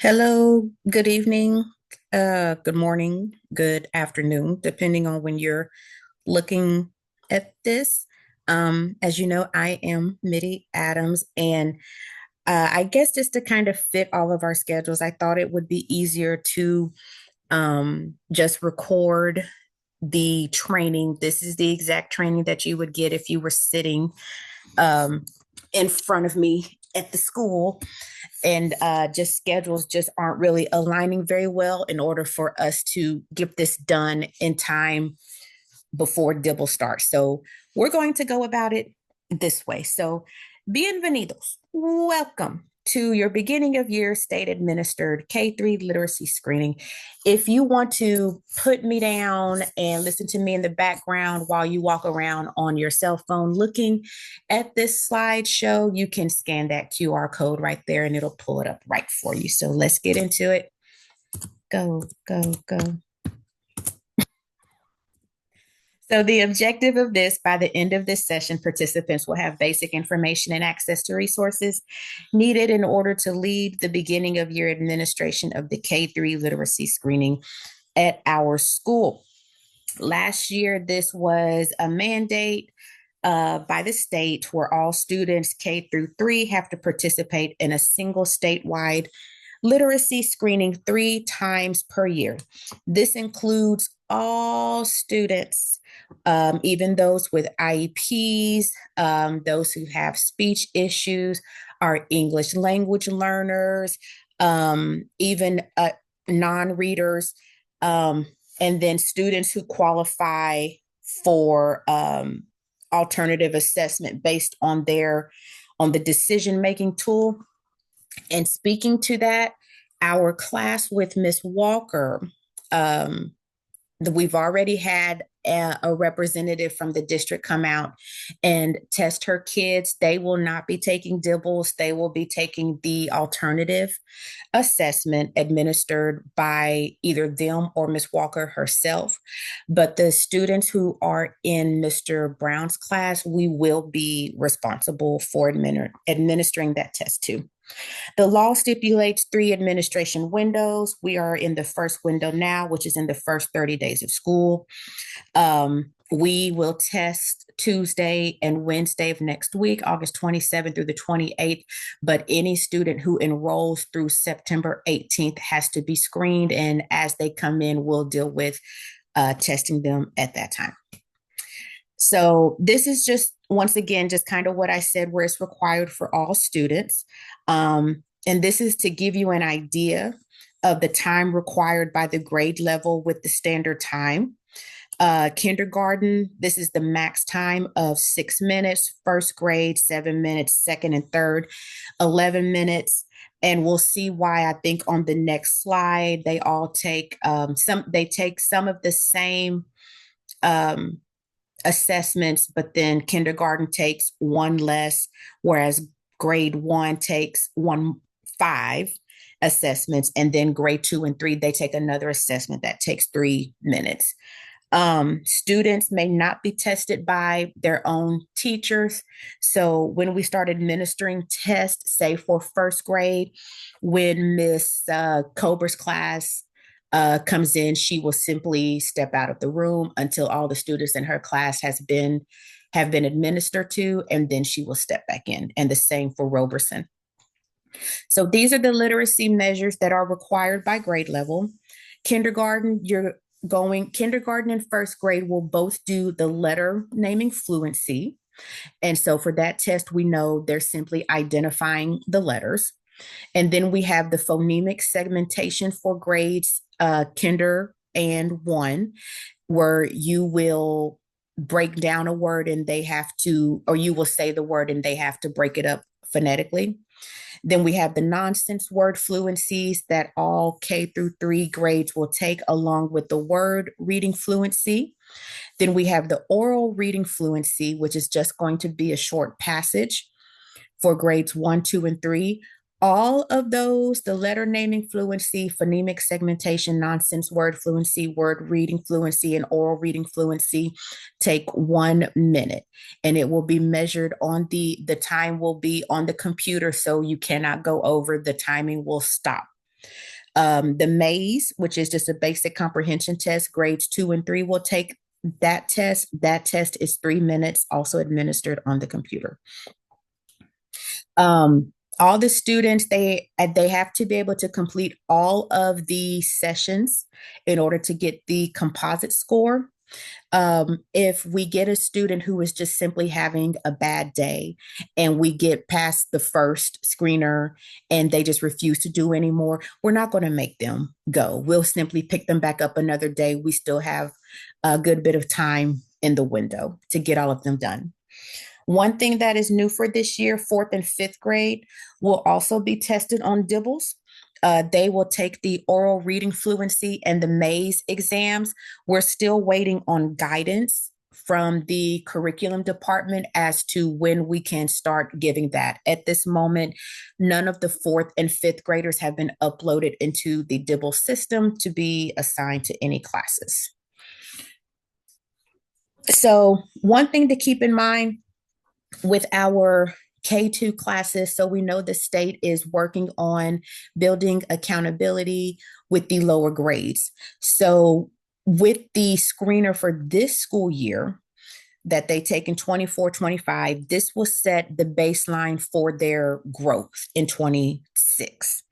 Hello, good evening, good morning, good afternoon, depending on when you're looking at this. As you know, I am Mitty Adams, and I guess just to kind of fit all of our schedules, I thought it would be easier to just record the training. This is the exact training that you would get if you were sitting um, in front of me at the school, and just schedules just aren't really aligning very well in order for us to get this done in time before Dibble starts. So we're going to go about it this way. So, bienvenidos. Welcome to your beginning of year state administered K-3 literacy screening. If you want to put me down and listen to me in the background while you walk around on your cell phone looking at this slideshow, you can scan that QR code right there and it'll pull it up right for you. So let's get into it. Go, go, go. So the objective of this, by the end of this session, participants will have basic information and access to resources needed in order to lead the beginning of year administration of the K-3 literacy screening at our school. Last year, this was a mandate by the state where all students K-3 have to participate in a single statewide literacy screening 3 times per year. This includes all students, even those with IEPs, those who have speech issues, our English language learners, even non-readers, and then students who qualify for alternative assessment based on the decision-making tool. And speaking to that, our class with Miss Walker, um, we've already had a representative from the district come out and test her kids. They will not be taking Dibbles. They will be taking the alternative assessment administered by either them or Miss Walker herself. But the students who are in Mr. Brown's class, we will be responsible for administering that test too. The law stipulates 3 administration windows. We are in the first window now, which is in the first 30 days of school. We will test Tuesday and Wednesday of next week, August 27th through the 28th. But any student who enrolls through September 18th has to be screened. And as they come in, we'll deal with testing them at that time. So this is just, once again, just kind of what I said, where it's required for all students. And this is to give you an idea of the time required by the grade level with the standard time. Kindergarten, this is the max time of 6 minutes. First grade, 7 minutes. Second and third, 11 minutes. And we'll see why. I think on the next slide, they all take some of the same assessments, but then kindergarten takes one less, whereas grade 1 takes 5 assessments, and then grade 2 and 3, they take another assessment that takes 3 minutes. Students may not be tested by their own teachers. So when we start administering tests, say for first grade, when Miss Cober's class comes in, she will simply step out of the room until all the students in her class have been administered to, and then she will step back in. And the same for Roberson. So these are the literacy measures that are required by grade level. Kindergarten, kindergarten and first grade will both do the letter naming fluency. And so for that test, we know they're simply identifying the letters. And then we have the phonemic segmentation for grades kinder and 1, where you will break down a word and they have to, or you will say the word and they have to break it up phonetically. Then we have the nonsense word fluencies that all K-3 grades will take, along with the word reading fluency. Then we have the oral reading fluency, which is just going to be a short passage for grades 1, 2, and 3. All of those, the letter naming fluency, phonemic segmentation, nonsense word fluency, word reading fluency, and oral reading fluency, take 1 minute. And it will be measured on the time will be on the computer, so you cannot go over. The timing will stop. The maze, which is just a basic comprehension test, grades 2 and 3 will take that test. That test is 3 minutes, also administered on the computer. All the students, they have to be able to complete all of the sessions in order to get the composite score. If we get a student who is just simply having a bad day and we get past the first screener and they just refuse to do anymore, we're not going to make them go. We'll simply pick them back up another day. We still have a good bit of time in the window to get all of them done. One thing that is new for this year, fourth and fifth grade, will also be tested on Dibels. They will take the oral reading fluency and the maze exams. We're still waiting on guidance from the curriculum department as to when we can start giving that. At this moment, none of the fourth and fifth graders have been uploaded into the Dibble system to be assigned to any classes. So, one thing to keep in mind with our K2 classes, so we know the state is working on building accountability with the lower grades. So with the screener for this school year that they take in 24-25, this will set the baseline for their growth in 26.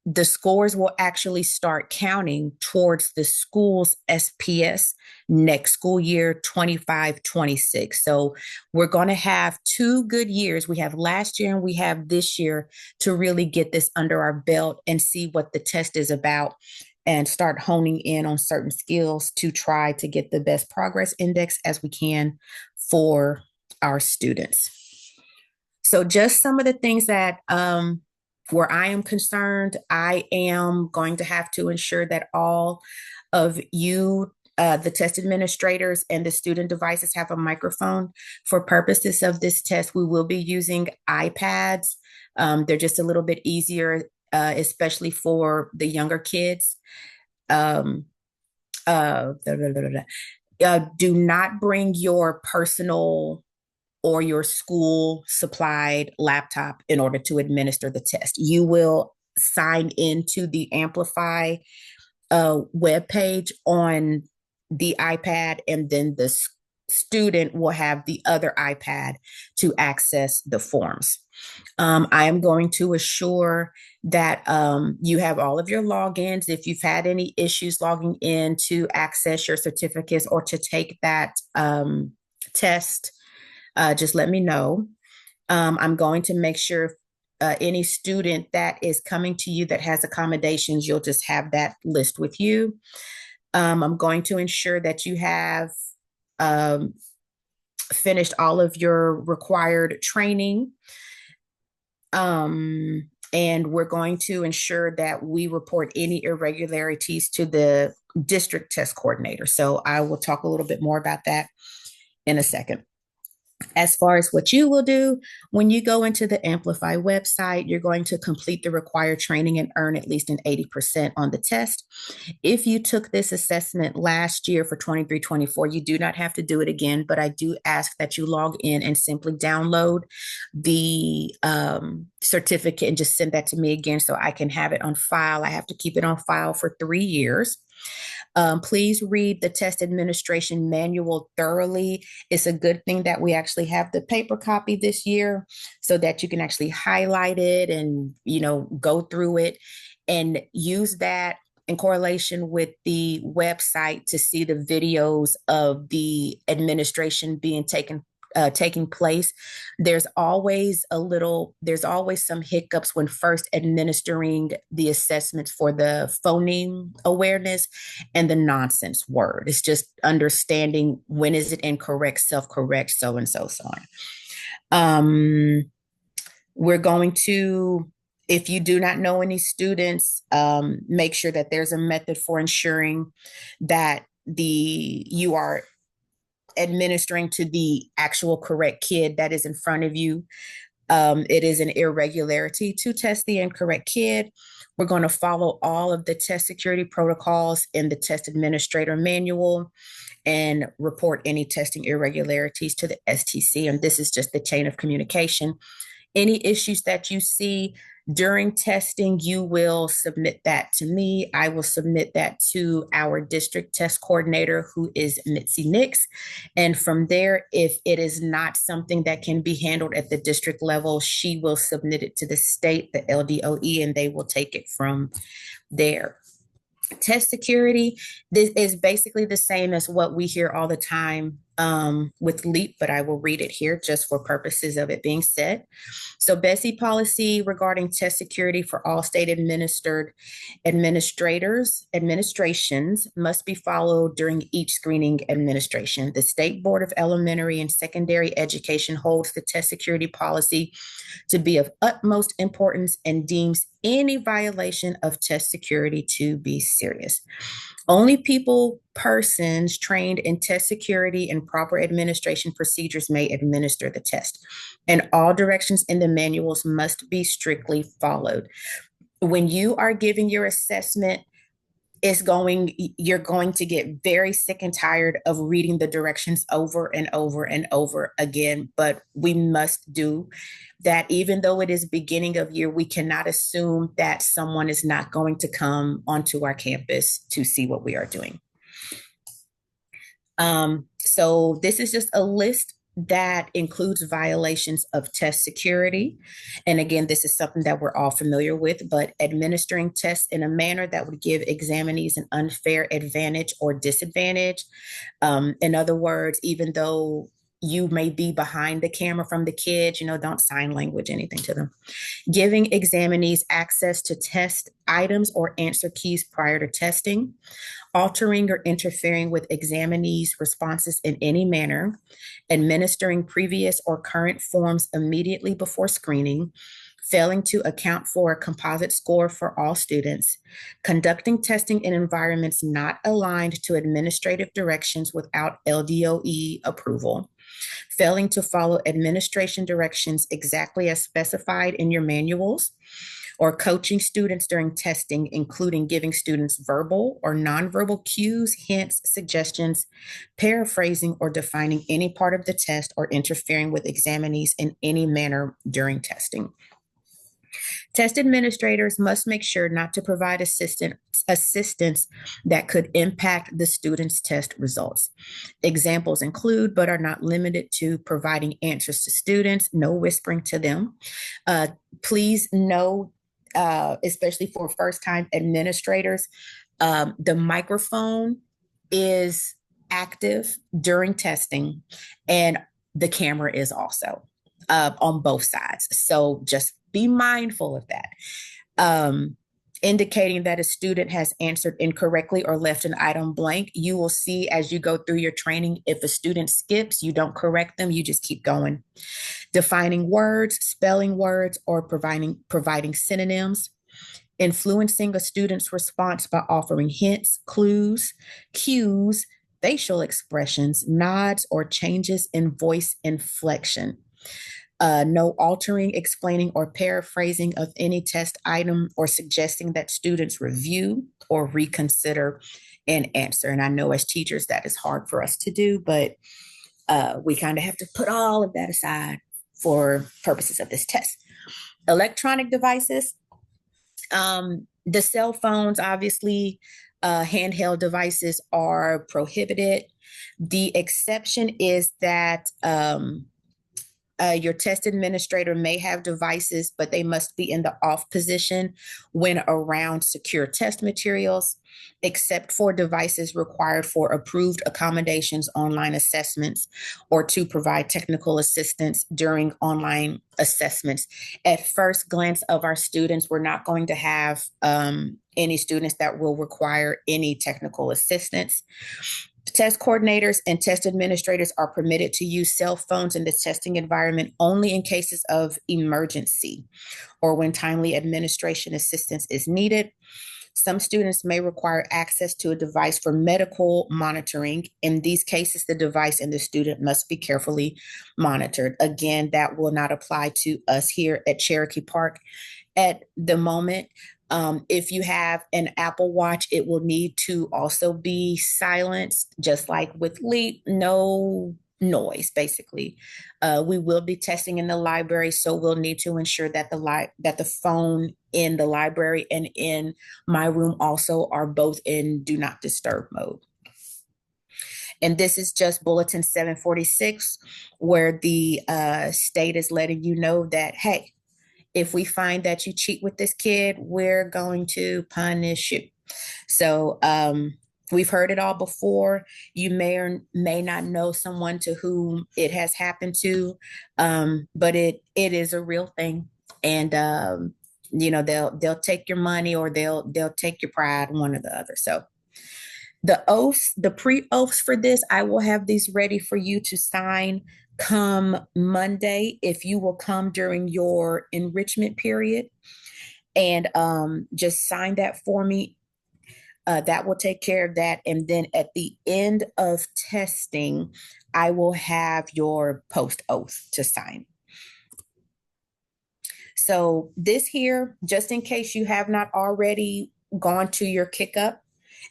The scores will actually start counting towards the school's SPS next school year, 25-26. So we're going to have 2 good years. We have last year and we have this year to really get this under our belt and see what the test is about and start honing in on certain skills to try to get the best progress index as we can for our students. So just some of the things that where I am concerned, I am going to have to ensure that all of you, the test administrators and the student devices have a microphone. For purposes of this test, we will be using iPads. They're just a little bit easier, especially for the younger kids. Do not bring your personal or your school supplied laptop in order to administer the test. You will sign into the Amplify web page on the iPad, and then the student will have the other iPad to access the forms. I am going to assure that you have all of your logins. If you've had any issues logging in to access your certificates or to take that test, just let me know. I'm going to make sure any student that is coming to you that has accommodations, you'll just have that list with you. I'm going to ensure that you have finished all of your required training. And we're going to ensure that we report any irregularities to the district test coordinator. So I will talk a little bit more about that in a second. As far as what you will do, when you go into the Amplify website, you're going to complete the required training and earn at least an 80% on the test. If you took this assessment last year for 23-24, you do not have to do it again, but I do ask that you log in and simply download the certificate and just send that to me again so I can have it on file. I have to keep it on file for 3 years. Please read the test administration manual thoroughly. It's a good thing that we actually have the paper copy this year so that you can actually highlight it and, go through it and use that in correlation with the website to see the videos of the administration taking place. There's always some hiccups when first administering the assessments for the phoneme awareness and the nonsense word. It's just understanding when is it incorrect, self-correct, so and so on. We're going to, if you do not know any students, make sure that there's a method for ensuring that you are administering to the actual correct kid that is in front of you. It is an irregularity to test the incorrect kid. We're going to follow all of the test security protocols in the test administrator manual and report any testing irregularities to the STC. And this is just the chain of communication. Any issues that you see, During testing, you will submit that to me. I will submit that to our district test coordinator, who is Mitzi Nix. And from there, if it is not something that can be handled at the district level, she will submit it to the state, the LDOE, and they will take it from there. Test security, this is basically the same as what we hear all the time with LEAP, but I will read it here just for purposes of it being said. So BESI policy regarding test security for all state administered administrations must be followed during each screening administration. The State Board of Elementary and Secondary Education holds the test security policy to be of utmost importance and deems any violation of test security to be serious. Only persons trained in test security and proper administration procedures may administer the test, and all directions in the manuals must be strictly followed. When you are giving your assessment, you're going to get very sick and tired of reading the directions over and over and over again, but we must do that. Even though it is beginning of year, we cannot assume that someone is not going to come onto our campus to see what we are doing. So this is just a list that includes violations of test security. And again, this is something that we're all familiar with, but administering tests in a manner that would give examinees an unfair advantage or disadvantage. In other words, even though you may be behind the camera from the kids, don't sign language anything to them. Giving examinees access to test items or answer keys prior to testing, altering or interfering with examinees' responses in any manner, administering previous or current forms immediately before screening, failing to account for a composite score for all students, conducting testing in environments not aligned to administrative directions without LDOE approval, failing to follow administration directions exactly as specified in your manuals, or coaching students during testing, including giving students verbal or nonverbal cues, hints, suggestions, paraphrasing or defining any part of the test, or interfering with examinees in any manner during testing. Test administrators must make sure not to provide assistance that could impact the student's test results. Examples include, but are not limited to, providing answers to students, no whispering to them. Please know, especially for first-time administrators, the microphone is active during testing, and the camera is also on both sides. So just be mindful of that. Indicating that a student has answered incorrectly or left an item blank. You will see as you go through your training, if a student skips, you don't correct them, you just keep going. Defining words, spelling words, or providing synonyms. Influencing a student's response by offering hints, clues, cues, facial expressions, nods, or changes in voice inflection. No altering, explaining, or paraphrasing of any test item, or suggesting that students review or reconsider an answer. And I know as teachers that is hard for us to do, but we kind of have to put all of that aside for purposes of this test. Electronic devices, the cell phones, obviously, handheld devices are prohibited. The exception is that your test administrator may have devices, but they must be in the off position when around secure test materials, except for devices required for approved accommodations, online assessments, or to provide technical assistance during online assessments. At first glance of our students, we're not going to have any students that will require any technical assistance. Test coordinators and test administrators are permitted to use cell phones in the testing environment only in cases of emergency or when timely administration assistance is needed. Some students may require access to a device for medical monitoring. In these cases, the device and the student must be carefully monitored. Again, that will not apply to us here at Cherokee Park at the moment. If you have an Apple Watch, it will need to also be silenced, just like with LEAP. No noise basically. We will be testing in the library, so we'll need to ensure that the phone in the library and in my room also are both in do not disturb mode. And this is just bulletin 746, where the state is letting you know that, hey, if we find that you cheat with this kid, we're going to punish you. So we've heard it all before. You may or may not know someone to whom it has happened to, but it is a real thing. And they'll take your money, or they'll take your pride, one or the other. So the oaths, the pre-oaths for this, I will have these ready for you to sign come Monday if you will come during your enrichment period, and just sign that for me. That will take care of that. And then at the end of testing, I will have your post oath to sign. So this here, just in case you have not already gone to your kick up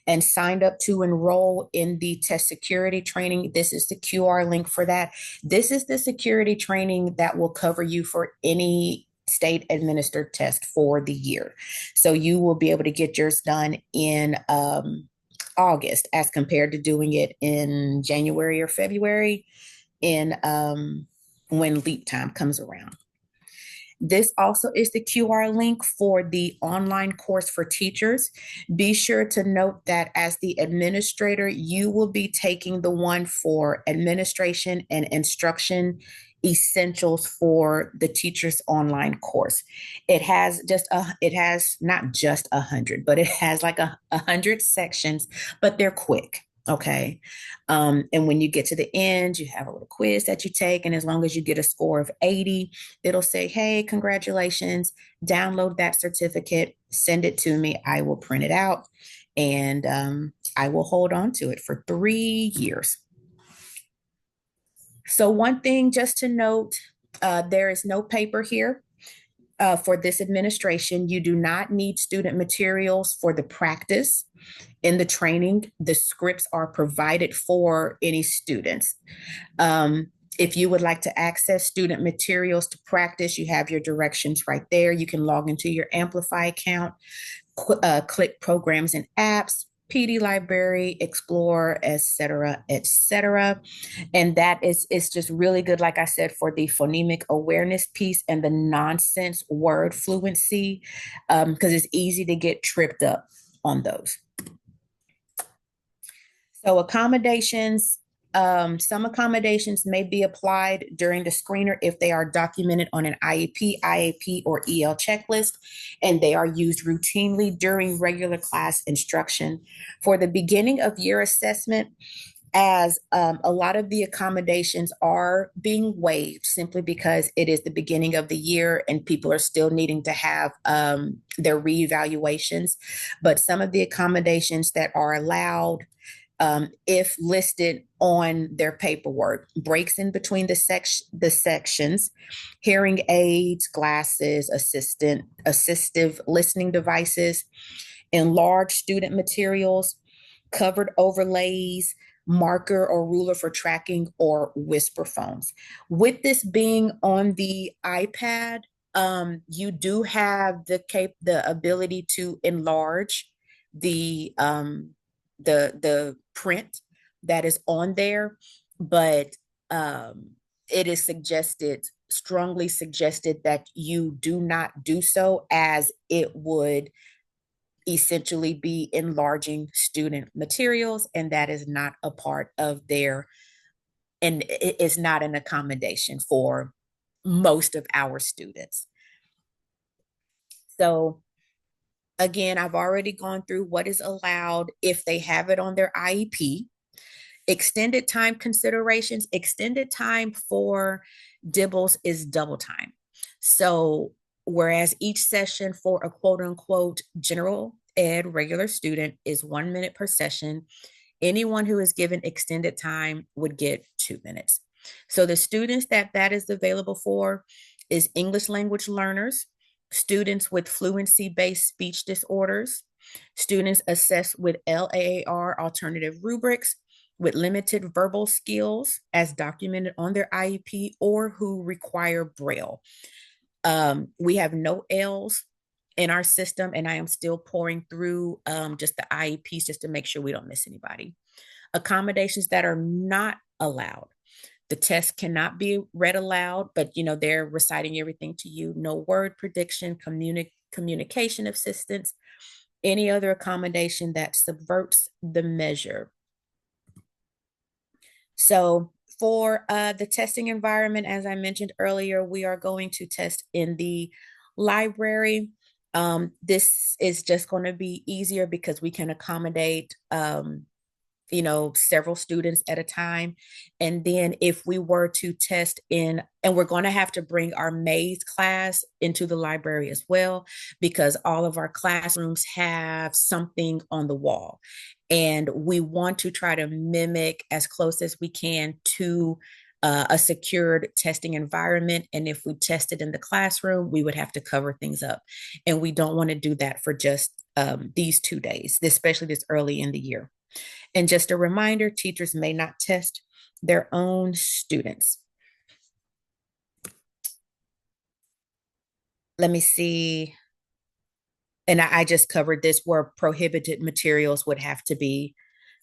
and signed up to enroll in the test security training, this is the QR link for that. This is the security training that will cover you for any state administered test for the year. So you will be able to get yours done in August as compared to doing it in January or February in when leap time comes around. This also is the QR link for the online course for teachers. Be sure to note that as the administrator, you will be taking the one for administration and instruction essentials for the teacher's online course. It has not just 100, but it has like 100 sections, but they're quick. Okay. And when you get to the end, you have a little quiz that you take. And as long as you get a score of 80, it'll say, hey, congratulations, download that certificate, send it to me. I will print it out, and I will hold on to it for 3 years. So one thing just to note, there is no paper here. For this administration, you do not need student materials for the practice. In the training, the scripts are provided for any students. If you would like to access student materials to practice, you have your directions right there. You can log into your Amplify account, click programs and apps, PD library, explore, etc., etc. And that is just really good, like I said, for the phonemic awareness piece and the nonsense word fluency, because it's easy to get tripped up on those. So accommodations, some accommodations may be applied during the screener if they are documented on an IEP, IAP, or EL checklist, and they are used routinely during regular class instruction. For the beginning of year assessment, as a lot of the accommodations are being waived simply because it is the beginning of the year and people are still needing to have their reevaluations. But some of the accommodations that are allowed, if listed on their paperwork, breaks in between the sections, hearing aids, glasses, assistive listening devices, enlarged student materials, covered overlays, marker or ruler for tracking, or whisper phones. With this being on the iPad, you do have the ability to enlarge the print that is on there, but it is strongly suggested that you do not do so, as it would essentially be enlarging student materials, and that is not a part of and it is not an accommodation for most of our students. So again, I've already gone through what is allowed if they have it on their IEP. Extended time considerations, extended time for Dibels is double time. So whereas each session for a quote unquote general ed regular student is 1 minute per session, anyone who is given extended time would get 2 minutes. So the students that is available for is English language learners, students with fluency-based speech disorders, students assessed with LAAR alternative rubrics, with limited verbal skills as documented on their IEP or who require Braille. We have no L's in our system, and I am still pouring through just the IEPs just to make sure we don't miss anybody. Accommodations that are not allowed. The test cannot be read aloud, but they're reciting everything to you. No word prediction, communication assistance, any other accommodation that subverts the measure. So for the testing environment, as I mentioned earlier, we are going to test in the library. This is just going to be easier because we can accommodate several students at a time. And then if we were to test in, and we're going to have to bring our maze class into the library as well, because all of our classrooms have something on the wall. And we want to try to mimic as close as we can to a secured testing environment. And if we tested in the classroom, we would have to cover things up. And we don't want to do that for just these 2 days, especially this early in the year. And just a reminder, teachers may not test their own students. Let me see. And I just covered this where prohibited materials would have to be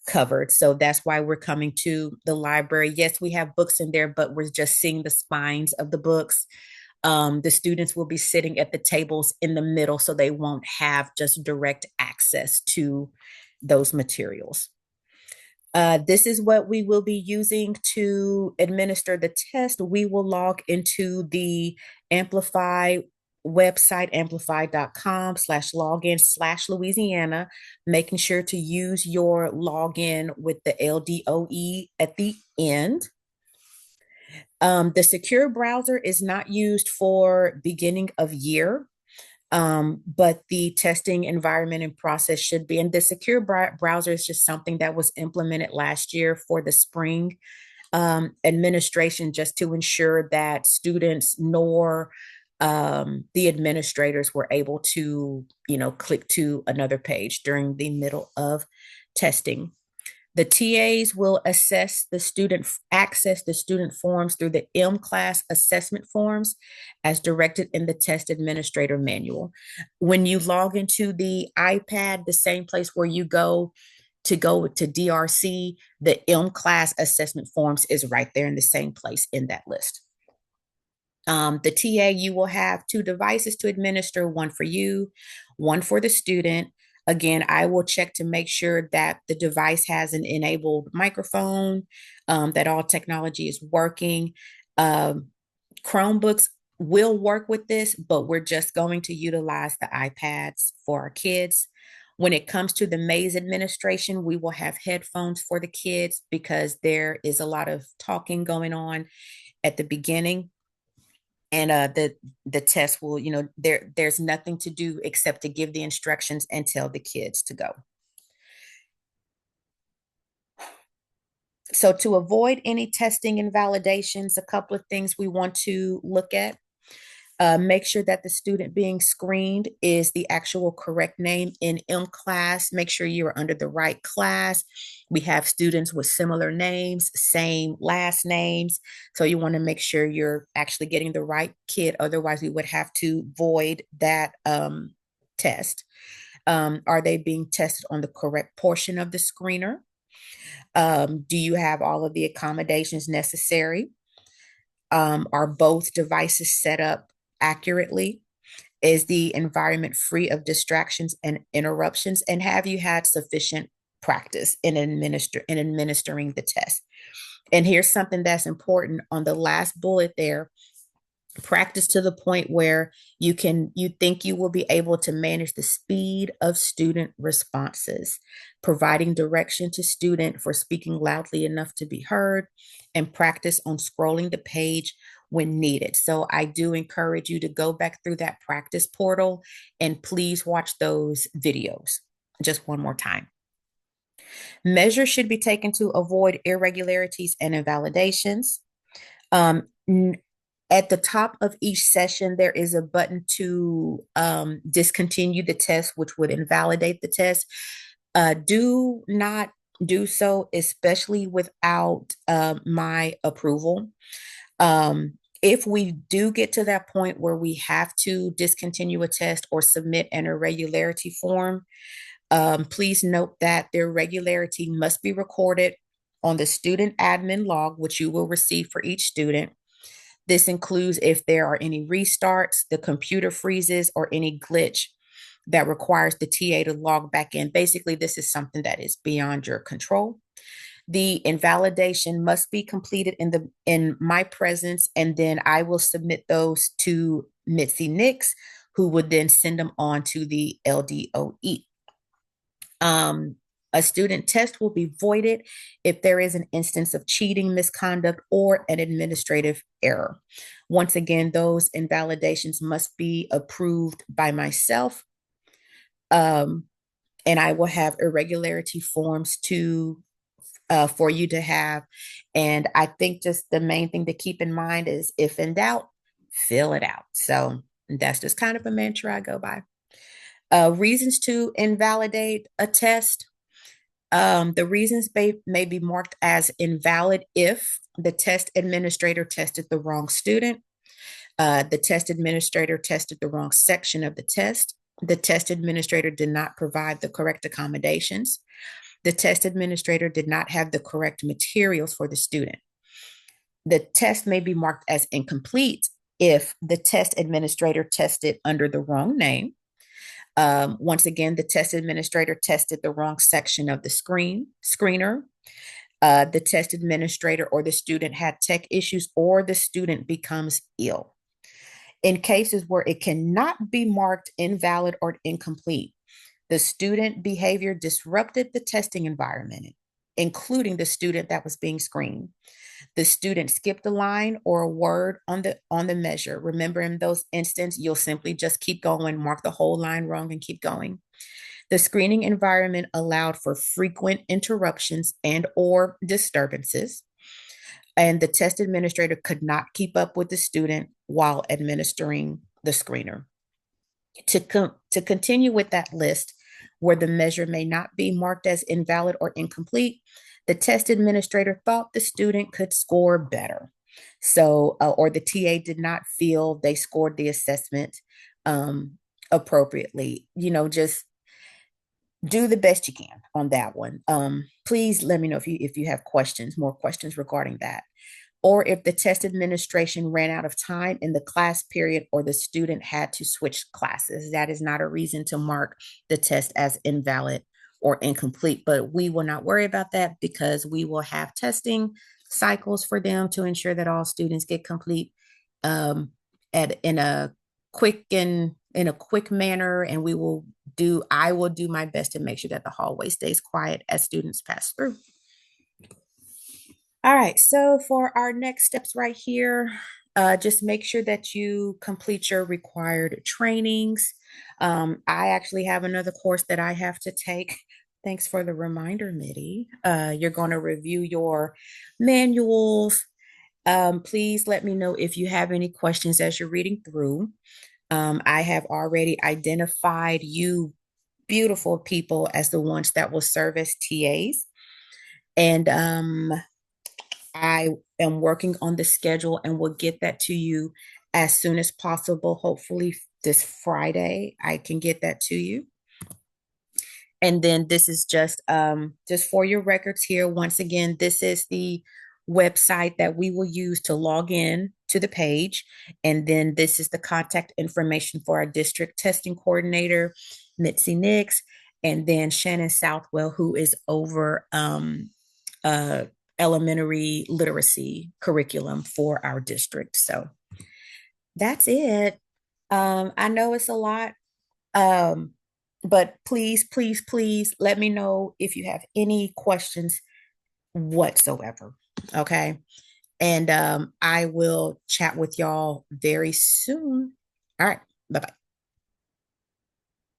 covered. So that's why we're coming to the library. Yes, we have books in there, but we're just seeing the spines of the books. The students will be sitting at the tables in the middle, so they won't have just direct access to those materials. This is what we will be using to administer the test. We will log into the Amplify website, amplify.com/login/Louisiana, making sure to use your login with the LDOE at the end. The secure browser is not used for beginning of year. But the testing environment and process should be. And the secure browser is just something that was implemented last year for the spring administration, just to ensure that students nor the administrators were able to, click to another page during the middle of testing. The TAs will access the student forms through the M-Class assessment forms as directed in the test administrator manual. When you log into the iPad, the same place where you go to DRC, the M-Class assessment forms is right there in the same place in that list. The TA, you will have 2 devices to administer, one for you, one for the student. Again, I will check to make sure that the device has an enabled microphone, that all technology is working. Chromebooks will work with this, but we're just going to utilize the iPads for our kids. When it comes to the maze administration, we will have headphones for the kids because there is a lot of talking going on at the beginning. And the test will, there's nothing to do except to give the instructions and tell the kids to go. So to avoid any testing invalidations, a couple of things we want to look at. Make sure that the student being screened is the actual correct name in M-Class. Make sure you are under the right class. We have students with similar names, same last names. So you want to make sure you're actually getting the right kid. Otherwise, we would have to void that test. Are they being tested on the correct portion of the screener? Do you have all of the accommodations necessary? Are both devices set up accurately? Is the environment free of distractions and interruptions? And have you had sufficient practice in administering the test? And here's something that's important on the last bullet there. Practice to the point where you think you will be able to manage the speed of student responses, providing direction to student for speaking loudly enough to be heard, and practice on scrolling the page when needed. So I do encourage you to go back through that practice portal and please watch those videos just one more time. Measures should be taken to avoid irregularities and invalidations. At the top of each session, there is a button to discontinue the test, which would invalidate the test. Do not do so, especially without my approval. If we do get to that point where we have to discontinue a test or submit an irregularity form, please note that the irregularity must be recorded on the student admin log, which you will receive for each student. This includes if there are any restarts, the computer freezes, or any glitch that requires the TA to log back in. Basically, this is something that is beyond your control. The invalidation must be completed in my presence, and then I will submit those to Mitzi Nix, who would then send them on to the LDOE. Um, a student test will be voided if there is an instance of cheating, misconduct, or an administrative error. Once again, those invalidations must be approved by myself. Um, and I will have irregularity forms to for you to have. And I think just the main thing to keep in mind is if in doubt, fill it out. So that's just kind of a mantra I go by. Reasons to invalidate a test. The reasons may be marked as invalid if the test administrator tested the wrong student, the test administrator tested the wrong section of the test administrator did not provide the correct accommodations, the test administrator did not have the correct materials for the student. The test may be marked as incomplete if the test administrator tested under the wrong name. Once again, the test administrator tested the wrong section of the screener. The test administrator or the student had tech issues, or the student becomes ill. In cases where it cannot be marked invalid or incomplete, the student behavior disrupted the testing environment, including the student that was being screened. The student skipped a line or a word on the measure. Remember, in those instances, you'll simply just keep going, mark the whole line wrong, and keep going. The screening environment allowed for frequent interruptions and or disturbances, and the test administrator could not keep up with the student while administering the screener. To continue with that list, where the measure may not be marked as invalid or incomplete, the test administrator thought the student could score better. So, or the TA did not feel they scored the assessment appropriately. Just do the best you can on that one. Please let me know if you have more questions regarding that, or if the test administration ran out of time in the class period or the student had to switch classes. That is not a reason to mark the test as invalid or incomplete, but we will not worry about that because we will have testing cycles for them to ensure that all students get complete um, in a quick manner, and I will do my best to make sure that the hallway stays quiet as students pass through. All right, so for our next steps right here, just make sure that you complete your required trainings. I actually have another course that I have to take. Thanks for the reminder, Mitty. You're going to review your manuals. Please let me know if you have any questions as you're reading through. I have already identified you beautiful people as the ones that will serve as TAs. And I am working on the schedule and will get that to you as soon as possible. Hopefully this Friday, I can get that to you. And then this is just for your records here. Once again, this is the website that we will use to log in to the page. And then this is the contact information for our district testing coordinator, Mitzi Nix, and then Shannon Southwell, who is over elementary literacy curriculum for our district. So that's it. I know it's a lot, but please let me know if you have any questions whatsoever. Okay. And I will chat with y'all very soon. All right. Bye bye.